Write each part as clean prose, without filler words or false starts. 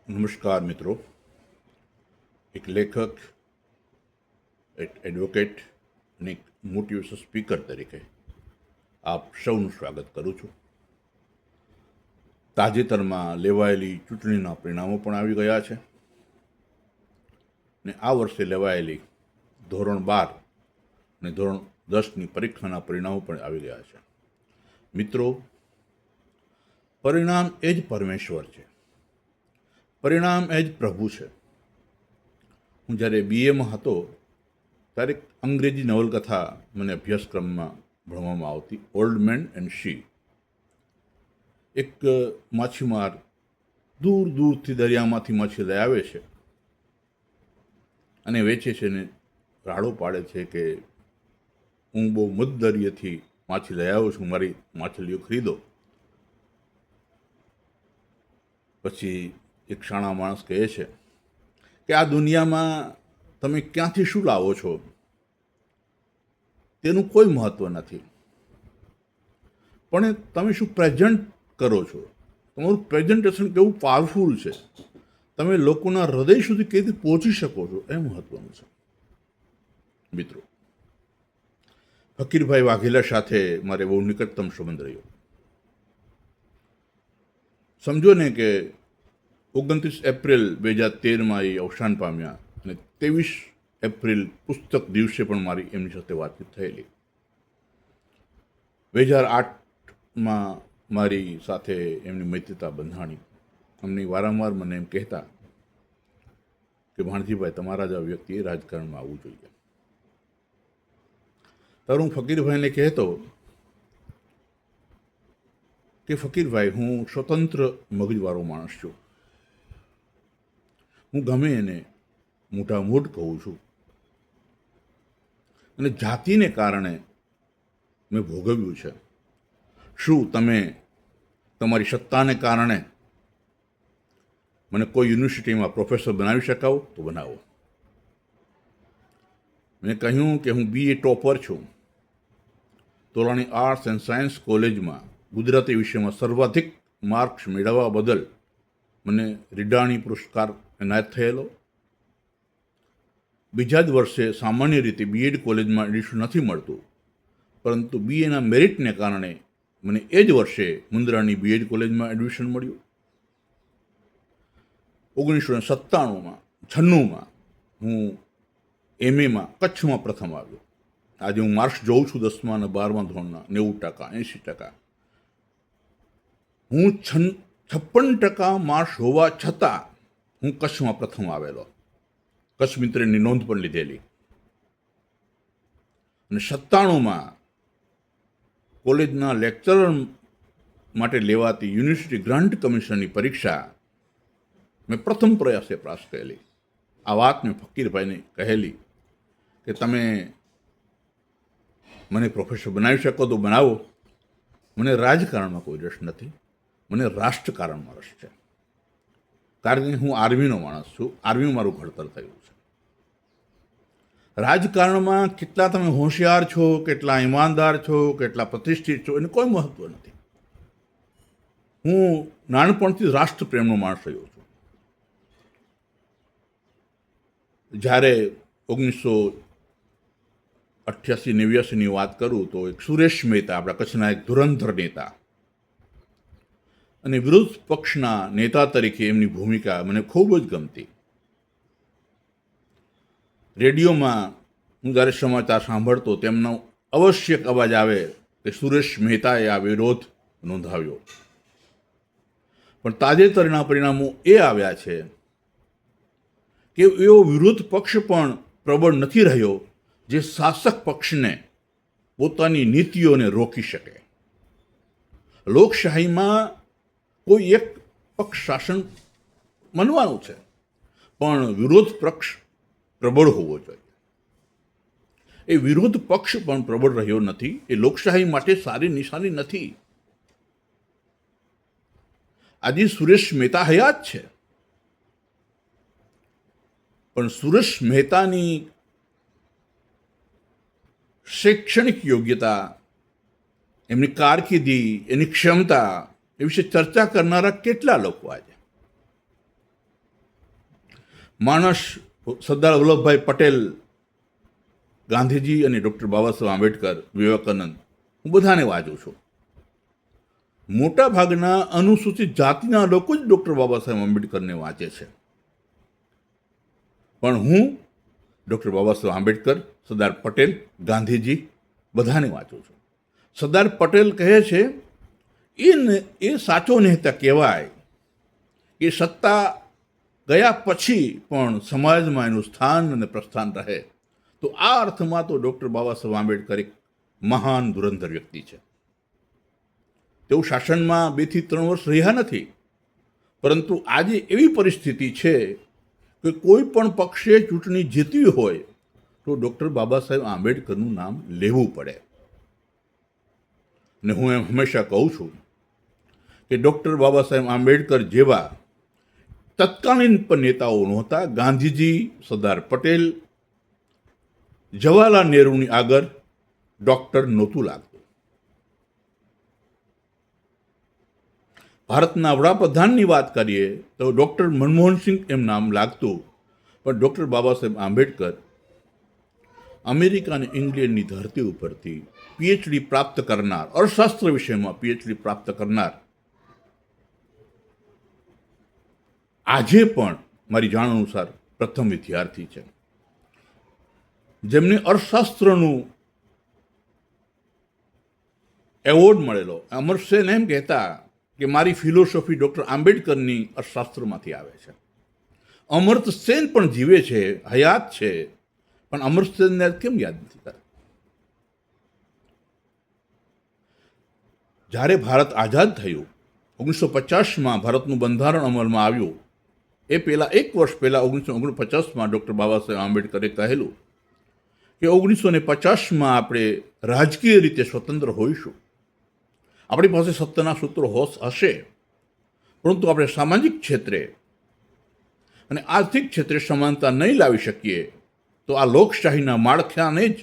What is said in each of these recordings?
નમસ્કાર મિત્રો. એક લેખક, એક એડવોકેટ અને એક મોટિવેશન સ્પીકર તરીકે આપ સૌનું સ્વાગત કરું છું. તાજેતરમાં લેવાયેલી ચૂંટણીના પરિણામો પણ આવી ગયા છે ને આ વર્ષે લેવાયેલી ધોરણ 12 અને ધોરણ 10ની પરીક્ષાના પરિણામો પણ આવી ગયા છે. મિત્રો, પરિણામ એ જ પરમેશ્વર છે, પરિણામ એ જ પ્રભુ છે. હું જ્યારે બીએમાં હતો ત્યારે એક અંગ્રેજી નવલકથા મને અભ્યાસક્રમમાં ભણવામાં આવતી, ઓલ્ડ મેન એન્ડ શી. એક માછીમાર દૂર દૂરથી દરિયામાંથી માછી લઈ આવે છે અને વેચે છે ને રાડો પાડે છે કે હું બહુ મધદરિયેથી માછી લઈ આવ્યો છું, મારી માછલીઓ ખરીદો. પછી એક શાણા માણસ કહે છે કે આ દુનિયામાં તમે ક્યાંથી શું લાવો છો તેનું કોઈ મહત્વ નથી, પણ તમે શું પ્રેઝન્ટ કરો છો, તમારું પ્રેઝન્ટેશન કેવું પાવરફુલ છે, તમે લોકોના હૃદય સુધી કેવી રીતે પહોંચી શકો છો એ મહત્વનું છે. મિત્રો, ફકીરભાઈ વાઘેલા સાથે મારે બહુ નિકટતમ સંબંધ રહ્યો. સમજો ને કે 29 એપ્રિલ 2013 એ અવસાન પામ્યા અને 23 એપ્રિલ પુસ્તક દિવસે પણ મારી એમની સાથે વાતચીત થયેલી. 2008માં મારી સાથે એમની મૈત્રીતા બંધાણી. અમને વારંવાર મને એમ કહેતા કે ભાણજીભાઈ, તમારા જ વ્યક્તિએ રાજકારણમાં આવવું જોઈએ. ત્યારે હું ફકીરભાઈને કહેતો કે ફકીરભાઈ, હું સ્વતંત્ર મગજવાળો માણસ છું, હું ગમે એને મોટા મોટ કહું છું અને જાતિને કારણે મેં ભોગવ્યું છે. શું તમે તમારી સત્તાને કારણે મને કોઈ યુનિવર્સિટીમાં પ્રોફેસર બનાવી શકાવો તો બનાવો. મેં કહ્યું કે હું BA ટોપર છું. તોલાણી આર્ટ્સ એન્ડ સાયન્સ કોલેજમાં ગુજરાતી વિષયમાં સર્વાધિક માર્ક્સ મેળવવા બદલ મને રીડાણી પુરસ્કાર એનાયત થયેલો. બીજા જ વર્ષે સામાન્ય રીતે BEd કોલેજમાં એડમિશન નથી મળતું, પરંતુ BAના મેરિટને કારણે મને એ જ વર્ષે મુન્દ્રાની BEd કોલેજમાં એડમિશન મળ્યું. 1997માં હું MAમાં કચ્છમાં પ્રથમ આવ્યો. આજે હું માર્ક્સ જોઉં છું 10મા અને 12મા ધોરણના 90%, 80%. હું 56% માર્ક્સ હોવા છતાં હું કચ્છમાં પ્રથમ આવેલો. કચ્છ મિત્રની નોંધ પણ લીધેલી. અને 97માં કોલેજના લેક્ચરર માટે લેવાતી યુનિવર્સિટી ગ્રાન્ટ કમિશનની પરીક્ષા મેં પ્રથમ પ્રયાસે પાસ કરેલી. આ વાત મેં ફકીરભાઈને કહેલી કે તમે મને પ્રોફેસર બનાવી શકો તો બનાવો. મને રાજકારણમાં કોઈ રસ નથી, મને રાષ્ટ્રકારણમાં રસ છે. કારણ કે હું આર્મીનો માણસ છું, આર્મીમાં મારું ઘડતર થયું છે. રાજકારણમાં કેટલા તમે હોશિયાર છો, કેટલા ઈમાનદાર છો, કેટલા પ્રતિષ્ઠિત છો, એને કોઈ મહત્વ નથી. હું નાનપણથી રાષ્ટ્રપ્રેમનો માણસ રહ્યો છું. જ્યારે 1988-89ની વાત કરું તો એક સુરેશ મહેતા, આપણા કચ્છના એક ધુરંધર નેતા અને વિરોધ પક્ષના નેતા તરીકે એમની ભૂમિકા મને ખૂબ જ ગમતી. રેડિયોમાં હું જ્યારે સમાચાર સાંભળતો તેમનો આવશ્યક અવાજ આવે કે સુરેશ મહેતાએ આ વિરોધ નોંધાવ્યો. પણ તાજેતરના પરિણામો એ આવ્યા છે કે એવો વિરોધ પક્ષ પણ પ્રબળ નથી રહ્યો જે શાસક પક્ષને પોતાની નીતિઓને રોકી શકે. લોકશાહીમાં કોઈ એક પક્ષ શાસન માનવાનું છે, પણ વિરોધ પક્ષ પ્રબળ હોવો જોઈએ. એ વિરોધ પક્ષ પણ પ્રબળ રહ્યો નથી. એ લોકશાહી માટે સારી નિશાની નથી. આજે સુરેશ મહેતા હયાત છે, પણ સુરેશ મહેતાની શૈક્ષણિક યોગ્યતા, એમની કારકિર્દી, એની ક્ષમતા એ વિશે ચર્ચા કરનારા કેટલા લોકો આજે? માણસ સરદાર વલ્લભભાઈ પટેલ, ગાંધીજી અને ડૉક્ટર બાબા સાહેબ આંબેડકર, વિવેકાનંદ, હું બધાને વાંચું છું. મોટા ભાગના અનુસૂચિત જાતિના લોકો જ ડૉક્ટર બાબા સાહેબ આંબેડકરને વાંચે છે. પણ હું ડૉક્ટર બાબા સાહેબ આંબેડકર, સરદાર પટેલ, ગાંધીજી બધાને વાંચું છું. સરદાર પટેલ કહે છે એ સાચો નેતા કહેવાય કે સત્તા ગયા પછી પણ સમાજમાં એનું સ્થાન અને પ્રસ્થાન રહે. તો આ અર્થમાં તો ડૉક્ટર બાબા સાહેબ આંબેડકર એક મહાન ધુરંધર વ્યક્તિ છે. તેઓ શાસનમાં 2 થી 3 વર્ષ રહ્યા નથી, પરંતુ આજે એવી પરિસ્થિતિ છે કે કોઈ પણ પક્ષે ચૂંટણી જીતવી હોય તો ડૉક્ટર બાબા સાહેબ આંબેડકરનું નામ લેવું પડે. ને હું એમ હંમેશા કહું છું કે ડૉક્ટર બાબા સાહેબ આંબેડકર જેવા તત્કાલીન પણ નેતાઓ નહોતા. ગાંધીજી, સરદાર પટેલ, જવાહરલાલ નહેરુની આગળ ડૉક્ટર નહોતું લાગતું. ભારતના વડાપ્રધાનની વાત કરીએ તો ડૉક્ટર મનમોહનસિંહ એમ નામ લાગતું, પણ ડૉક્ટર બાબા સાહેબ આંબેડકર અમેરિકા અને ઇંગ્લેન્ડની ધરતી ઉપરથી પીએચડી પ્રાપ્ત કરનાર, અર્થશાસ્ત્ર વિષયમાં પીએચડી પ્રાપ્ત કરનાર, આજે પણ મારી જાણ અનુસાર પ્રથમ વિદ્યાર્થી છે, જેમને અર્થશાસ્ત્રનું એવોર્ડ મળેલો. અમર્ત્ય સેન એમ કહેતા કે મારી ફિલોસોફી ડૉક્ટર આંબેડકરની અર્થશાસ્ત્રમાંથી આવે છે. અમર્ત્ય સેન પણ જીવે છે, હયાત છે, પણ અમર્ત્ય સેનને કેમ યાદ નથી કરતા? જ્યારે ભારત આઝાદ થયું, 1950માં ભારતનું બંધારણ અમલમાં આવ્યું, એ પહેલાં 1 વર્ષ પહેલાં 1949માં ડૉક્ટર બાબા સાહેબ આંબેડકરે કહેલું કે 1950માં આપણે રાજકીય રીતે સ્વતંત્ર હોઈશું, આપણી પાસે સત્તાના સૂત્રો હશે, પરંતુ આપણે સામાજિક ક્ષેત્રે અને આર્થિક ક્ષેત્રે સમાનતા નહીં લાવી શકીએ તો આ લોકશાહીના માળખાને જ,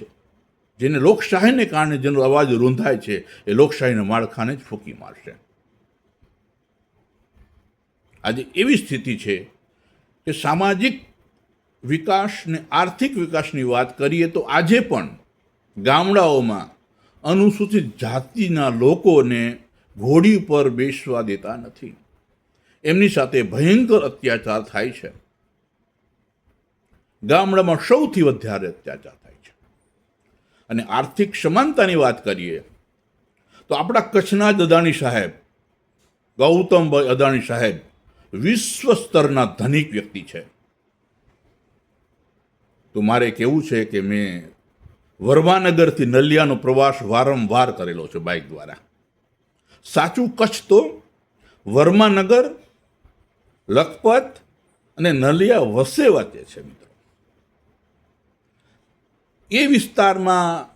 જેને લોકશાહીને કારણે જેનો અવાજ રૂંધાય છે, એ લોકશાહીના માળખાને જ ફૂંકી મારશે. આજે એવી સ્થિતિ છે કે સામાજિક વિકાસ ને આર્થિક વિકાસની વાત કરીએ તો આજે પણ ગામડાઓમાં અનુસૂચિત જાતિના લોકોને ઘોડી પર બેસવા દેતા નથી. એમની સાથે ભયંકર અત્યાચાર થાય છે. ગામડામાં સૌથી વધારે અત્યાચાર થાય છે. અને આર્થિક સમાનતાની વાત કરીએ તો આપણા કચ્છના જ અદાણી સાહેબ, ગૌતમભાઈ અદાણી સાહેબ, વિશ્વ સ્તરના ધનિક વ્યક્તિ છે. તો મારે કહેવું છે કે મેં વર્માનગરથી નલિયાનો પ્રવાસ વારંવાર કરેલો છે બાઇક દ્વારા. સાચું કચ્છ તો વર્માનગર, લખપત અને નલિયા વચ્ચે છે મિત્રો. એ વિસ્તારમાં,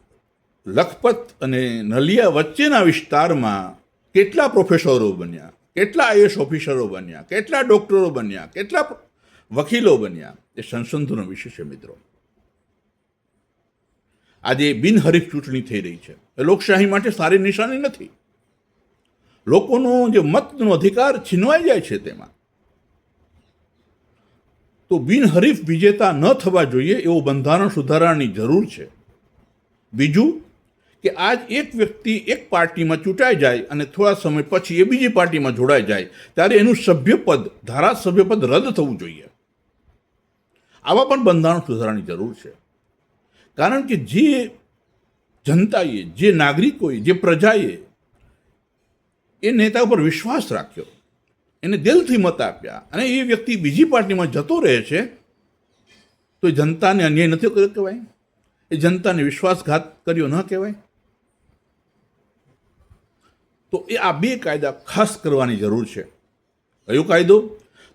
લખપત અને નલિયા વચ્ચેના વિસ્તારમાં કેટલા પ્રોફેસરો બન્યા, કેટલા આઈએએસ ઓફિસરો બન્યા, કેટલા ડૉક્ટરો બન્યા, કેટલા વકીલો બન્યા, એ સંશોધનનો વિષય છે મિત્રો. આજે બિનહરીફ ચૂંટણી થઈ રહી છે, એ લોકશાહી માટે સારી નિશાની નથી. લોકોનો જે મતનો અધિકાર છીનવાઈ જાય છે તેમાં. તો બિનહરીફ વિજેતા ન થવા જોઈએ એવું બંધારણ સુધારાની જરૂર છે. બીજું કે આજ એક વ્યક્તિ એક પાર્ટીમાં ચૂંટાઈ જાય અને થોડા સમય પછી એ બીજી પાર્ટીમાં જોડાઈ જાય ત્યારે એનું સભ્યપદ, ધારાસભ્યપદ રદ થવું જોઈએ. આવા પણ બંધારણ સુધારાની જરૂર છે. કારણ કે જે જનતાએ, જે નાગરિકોએ, જે પ્રજાએ એ નેતા ઉપર વિશ્વાસ રાખ્યો, એને દિલથી મત આપ્યા, અને એ વ્યક્તિ બીજી પાર્ટીમાં જતો રહે છે, તો એ જનતાને અન્યાય નથી કર્યો કહેવાય? એ જનતાને વિશ્વાસઘાત કર્યો ન કહેવાય? તો એ આ 2 કાયદા ખાસ કરવાની જરૂર છે. કયો કાયદો?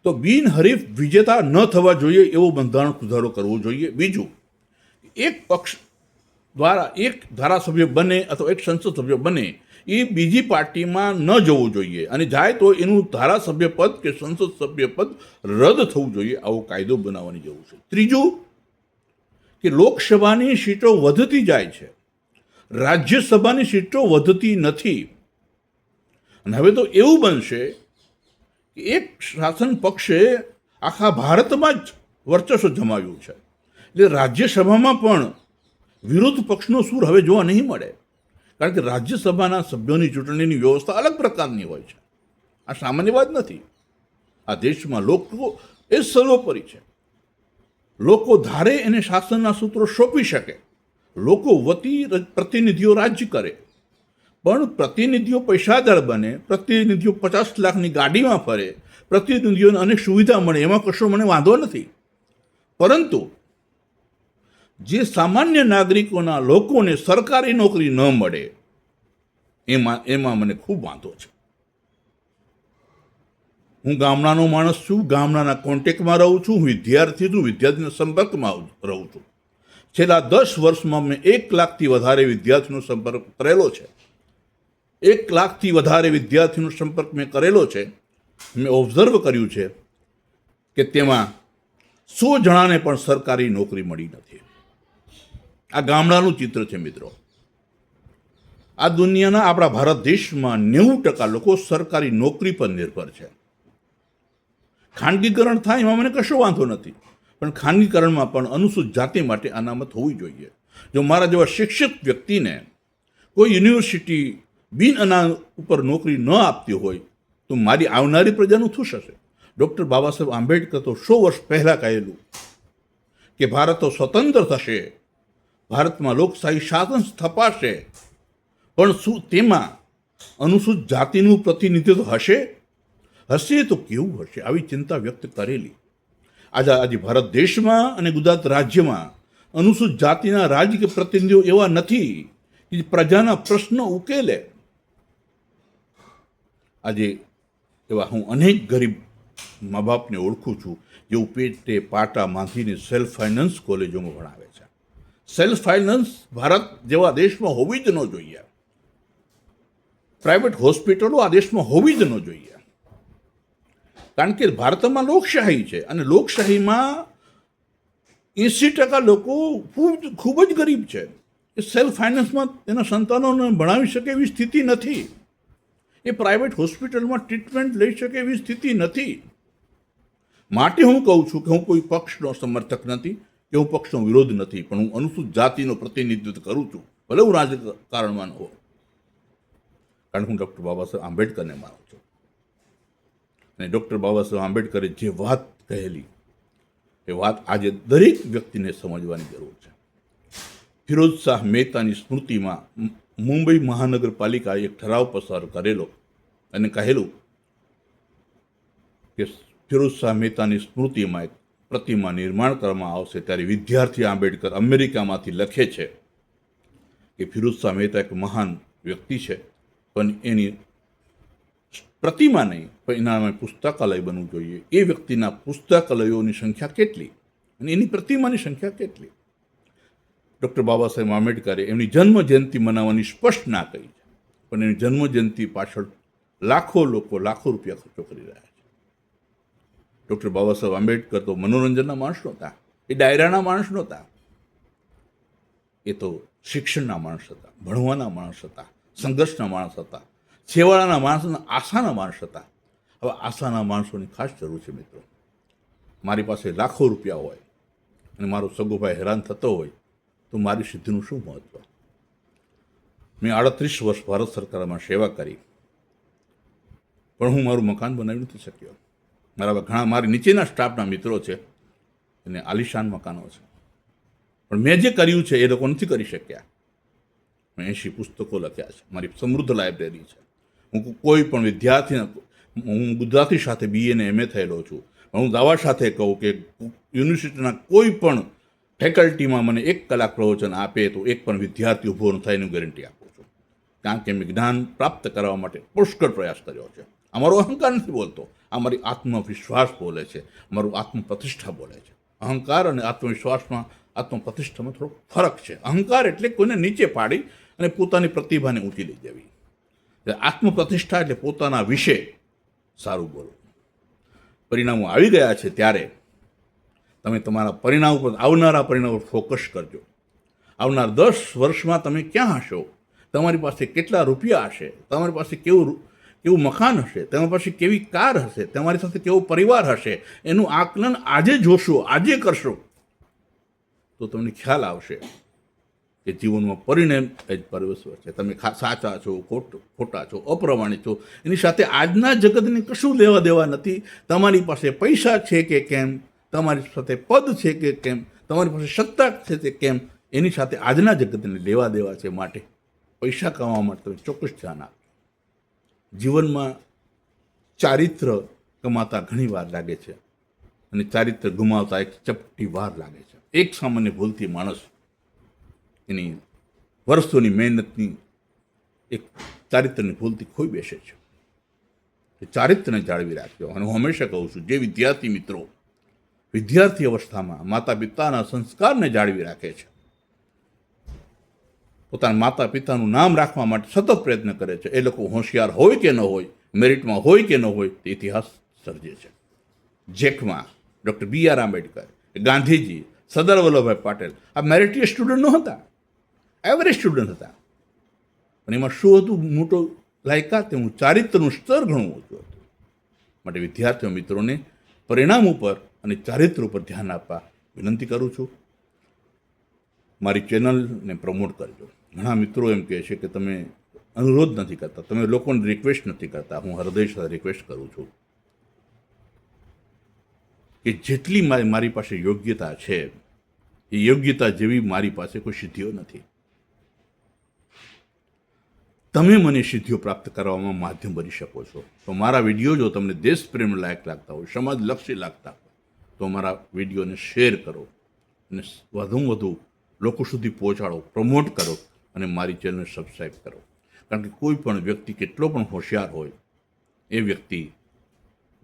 તો બિનહરીફ વિજેતા ન થવા જોઈએ એવો બંધારણ સુધારો કરવો જોઈએ. બીજું, એક પક્ષ દ્વારા એક ધારાસભ્ય બને અથવા એક સંસદ સભ્ય બને એ બીજી પાર્ટીમાં ન જવું જોઈએ, અને જાય તો એનું ધારાસભ્ય પદ કે સંસદ સભ્ય પદ રદ થવું જોઈએ. આવો કાયદો બનાવવાની જરૂર છે. ત્રીજું કે લોકસભાની સીટો વધતી જાય છે, રાજ્યસભાની સીટો વધતી નથી. અને હવે તો એવું બનશે કે એક શાસન પક્ષે આખા ભારતમાં જ વર્ચસ્વ જમાવ્યું છે. એટલે રાજ્યસભામાં પણ વિરોધ પક્ષનો સૂર હવે જોવા નહીં મળે, કારણ કે રાજ્યસભાના સભ્યોની ચૂંટણીની વ્યવસ્થા અલગ પ્રકારની હોય છે. આ સામાન્ય વાત નથી. આ દેશમાં લોકો એ સર્વોપરી છે. લોકો ધારે એને શાસનના સૂત્રો સોંપી શકે, લોકો વતી પ્રતિનિધિઓ રાજ્ય કરે, પણ પ્રતિનિધિઓ પૈસાદાર બને, પ્રતિનિધિઓ 50 લાખની ગાડીમાં ફરે, પ્રતિનિધિઓને અનેક સુવિધા મળે, એમાં કશો મને વાંધો નથી. પરંતુ જે સામાન્ય નાગરિકોના લોકોને સરકારી નોકરી ન મળે એમાં મને ખૂબ વાંધો છે. હું ગામડાનો માણસ છું, ગામડાના કોન્ટેક્ટમાં રહું છું, હું વિદ્યાર્થી છું, વિદ્યાર્થીના સંપર્કમાં રહું છું. છેલ્લા 10 વર્ષમાં મેં 1 લાખથી વધારે વિદ્યાર્થીનો સંપર્ક કરેલો છે. 1 લાખથી વધારે વિદ્યાર્થીનો સંપર્ક મેં કરેલો છે. મેં ઓબ્ઝર્વ કર્યું છે કે તેમાં 100 જણાને પણ સરકારી નોકરી મળી નથી. આ ગામડાનું ચિત્ર છે મિત્રો. આ દુનિયાના આપણા ભારત દેશમાં 90% લોકો સરકારી નોકરી પર નિર્ભર છે. ખાનગીકરણ થાય એમાં મને કશો વાંધો નથી, પણ ખાનગીકરણમાં પણ અનુસૂચિત જાતિ માટે અનામત હોવી જોઈએ. જો મારા જેવા શિક્ષિત વ્યક્તિને કોઈ યુનિવર્સિટી બિન અનામત ઉપર નોકરી ન આપતી હોય તો મારી આવનારી પ્રજાનું શું થશે? ડૉક્ટર બાબા સાહેબ આંબેડકર તો 100 વર્ષ પહેલાં કહેલું કે ભારત તો સ્વતંત્ર થશે, ભારતમાં લોકશાહી શાસન સ્થપાશે, પણ શું તેમાં અનુસૂચિત જાતિનું પ્રતિનિધિત્વ હશે? હશે તો કેવું હશે? આવી ચિંતા વ્યક્ત કરેલી. આજે ભારત દેશમાં અને ગુજરાત રાજ્યમાં અનુસૂચિત જાતિના રાજકીય પ્રતિનિધિઓ એવા નથી કે પ્રજાના પ્રશ્નો ઉકેલે. આજે એવા હું અનેક ગરીબ મા બાપને ઓળખું છું જેઓ પેટે પાટા માંથીને સેલ્ફ ફાઇનાન્સ કોલેજોમાં ભણાવે છે. સેલ્ફ ફાઇનાન્સ ભારત જેવા દેશમાં હોવી જ ન જોઈએ. પ્રાઇવેટ હોસ્પિટલો આ દેશમાં હોવી જ ન જોઈએ, કારણ કે ભારતમાં લોકશાહી છે અને લોકશાહીમાં 80% લોકો ખૂબ જ ગરીબ છે. એ સેલ્ફ ફાઇનાન્સમાં એના સંતાનોને ભણાવી શકે એવી સ્થિતિ નથી. એ પ્રાઇવેટ હોસ્પિટલમાં ટ્રીટમેન્ટ લઈ શકે એવી સ્થિતિ નથી. માટે હું કહું છું કે હું કોઈ પક્ષનો સમર્થક નથી કે હું પક્ષનો વિરોધ નથી, પણ હું અનુસૂચિત જાતિનો પ્રતિનિધિત્વ કરું છું, ભલે હું રાજકારણમાં ન હોઉં, કારણ હું ડૉક્ટર બાબા સાહેબ આંબેડકરને માનું છું. અને ડૉક્ટર બાબા સાહેબ આંબેડકરે જે વાત કહેલી એ વાત આજે દરેક વ્યક્તિને સમજવાની જરૂર છે. ફિરોઝ શાહ મહેતાની સ્મૃતિમાં મુંબઈ મહાનગરપાલિકાએ એક ઠરાવ પસાર કરેલો અને કહેલું કે ફિરોઝ શાહ મહેતાની સ્મૃતિમાં એક પ્રતિમા નિર્માણ કરવામાં આવશે. ત્યારે વિદ્યાર્થી આંબેડકર અમેરિકામાંથી લખે છે કે ફિરોઝ શાહ મહેતા એક મહાન વ્યક્તિ છે, પણ એની પ્રતિમા નહીં પણ એના પુસ્તકાલય બનવું જોઈએ. એ વ્યક્તિના પુસ્તકાલયોની સંખ્યા કેટલી અને એની પ્રતિમાની સંખ્યા કેટલી? ડૉક્ટર બાબા સાહેબ આંબેડકરે એમની જન્મ જયંતિ મનાવવાની સ્પષ્ટ ના કરી છે, પણ એની જન્મ જયંતિ પાછળ લાખો લોકો લાખો રૂપિયા ખર્ચો કરી રહ્યા છે. ડૉક્ટર બાબા સાહેબ આંબેડકર તો મનોરંજનના માણસ નહોતા, એ ડાયરાના માણસ નહોતા, એ તો શિક્ષણના માણસ હતા, ભણવાના માણસ હતા, સંઘર્ષના માણસ હતા, છેવાડાના માણસોના આશાના માણસ હતા. હવે આશાના માણસોની ખાસ જરૂર છે મિત્રો. મારી પાસે લાખો રૂપિયા હોય અને મારો સગો ભાઈ હેરાન થતો હોય તો મારી સિદ્ધિનું શું મહત્વ? મેં 38 વર્ષ ભારત સરકારમાં સેવા કરી, પણ હું મારું મકાન બનાવી નથી શક્યો. મારી નીચેના સ્ટાફના મિત્રો છે, એને આલિશાન મકાનો છે, પણ મેં જે કર્યું છે એ લોકો નથી કરી શક્યા. મેં 80 પુસ્તકો લખ્યા છે, મારી સમૃદ્ધ લાઇબ્રેરી છે. હું કોઈ પણ વિદ્યાર્થીને, હું ગુજરાતી સાથે BA ને MA થયેલો છું, પણ હું દાવા સાથે કહું કે યુનિવર્સિટીના કોઈ પણ ફેકલ્ટીમાં મને 1 કલાક પ્રવચન આપે તો એક પણ વિદ્યાર્થી ઊભો ન થાય એની ગેરંટી આપું છું, કારણ કે મેં જ્ઞાન પ્રાપ્ત કરવા માટે પુષ્કળ પ્રયાસ કર્યો છે. અમારો અહંકાર નથી બોલતો, અમારી આત્મવિશ્વાસ બોલે છે, અમારું આત્મપ્રતિષ્ઠા બોલે છે. અહંકાર અને આત્મવિશ્વાસમાં, આત્મપ્રતિષ્ઠામાં થોડો ફરક છે. અહંકાર એટલે કોઈને નીચે પાડી અને પોતાની પ્રતિભાને ઊંચી લઈ જવી. આત્મપ્રતિષ્ઠા એટલે પોતાના વિશે સારું બોલવું. પરિણામો આવી ગયા છે ત્યારે તમે તમારા પરિણામ ઉપર, આવનારા પરિણામ પર ફોકસ કરજો. આવનાર 10 વર્ષમાં તમે ક્યાં હશો, તમારી પાસે કેટલા રૂપિયા હશે, તમારી પાસે કેવું મકાન હશે, તમારી પાસે કેવી કાર હશે, તમારી સાથે કેવો પરિવાર હશે, એનું આકલન આજે જોશો, આજે કરશો તો તમને ખ્યાલ આવશે કે જીવનમાં પરિણામ એ જ પરમેશ્વર છે. તમે સાચા છો, ખોટા છો, અપ્રમાણિક છો, એની સાથે આજના જગતને કશું લેવા દેવા નથી. તમારી પાસે પૈસા છે કે કેમ, તમારી સાથે પદ છે કે કેમ, તમારી પાસે સત્તા છે કે કેમ, એની સાથે આજના જગતને લેવા દેવા છે. માટે પૈસા કમાવા માટે તમે ચોક્કસ ધ્યાન આપો. જીવનમાં ચારિત્ર કમાતા ઘણી વાર લાગે છે અને ચારિત્ર ગુમાવતા એક ચપટી વાર લાગે છે. એક સામાન્ય ભૂલથી માણસ એની વર્ષોની મહેનતની એક ચારિત્રની ભૂલથી ખોઈ બેસે છે. એ ચારિત્રને જાળવી રાખજો. અને હું હંમેશા કહું છું, જે વિદ્યાર્થી મિત્રો વિદ્યાર્થી અવસ્થામાં માતા પિતાના સંસ્કારને જાળવી રાખે છે, પોતાના માતા પિતાનું નામ રાખવા માટે સતત પ્રયત્ન કરે છે, એ લોકો હોશિયાર હોય કે ન હોય, મેરિટમાં હોય કે ન હોય, તે ઇતિહાસ સર્જે છે. જેકમાં ડૉક્ટર B.R. આંબેડકર, ગાંધીજી, સરદાર વલ્લભભાઈ પટેલ આ મેરિટીય સ્ટુડન્ટ ન હતા, એવરેજ સ્ટુડન્ટ હતા. પણ એમાં શું હતું મોટો લાયકાત? તેનું ચારિત્રનું સ્તર ઘણું ઓછું હતું. માટે વિદ્યાર્થીઓ મિત્રોને પરિણામ ઉપર અને ચારિત્ર ઉપર ધ્યાન આપવા વિનંતી કરું છું. મારી ચેનલને પ્રમોટ કરજો. ઘણા મિત્રો એમ કહે છે કે તમે અનુરોધ નથી કરતા, તમે લોકોને રિક્વેસ્ટ નથી કરતા. હું હૃદય સાથે રિક્વેસ્ટ કરું છું કે જેટલી મારી પાસે યોગ્યતા છે, એ યોગ્યતા જેવી મારી પાસે કોઈ સિદ્ધિઓ નથી. તમે મને સિદ્ધિઓ પ્રાપ્ત કરવામાં માધ્યમ બની શકો છો. તો મારા વિડીયો જો તમને દેશપ્રેમ લાયક લાગતા હોય, સમાજલક્ષી લાગતા હોય, તો મારા વિડીયોને શેર કરો અને વધુમાં વધુ લોકો સુધી પહોંચાડો, પ્રમોટ કરો અને મારી ચેનલને સબસ્ક્રાઈબ કરો. કારણ કે કોઈ પણ વ્યક્તિ કેટલો પણ હોશિયાર હોય, એ વ્યક્તિ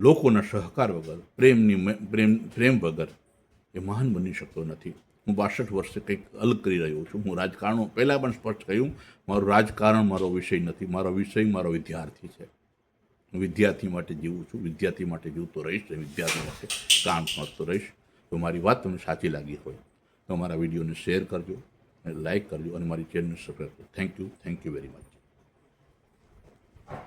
લોકોના સહકાર વગર, પ્રેમ વગર એ મહાન બની શકતો નથી. હું 62 વર્ષે કંઈક અલગ કરી રહ્યો છું. હું રાજકારણો પહેલાં પણ સ્પષ્ટ કહ્યું, મારું રાજકારણ મારો વિષય નથી. મારો વિષય મારો વિદ્યાર્થી છે. હું વિદ્યાર્થી માટે જીવું છું, વિદ્યાર્થી માટે જીવતો રહીશ, વિદ્યાર્થી માટે કામ કરતો રહીશ. તો મારી વાત તમને સાચી લાગી હોય તો મારા વિડીયોને શેર કરજો, લાઈક કરજો અને મારી ચેનલને સબસ્ક્રાઈબ કરજો. Thank you very much.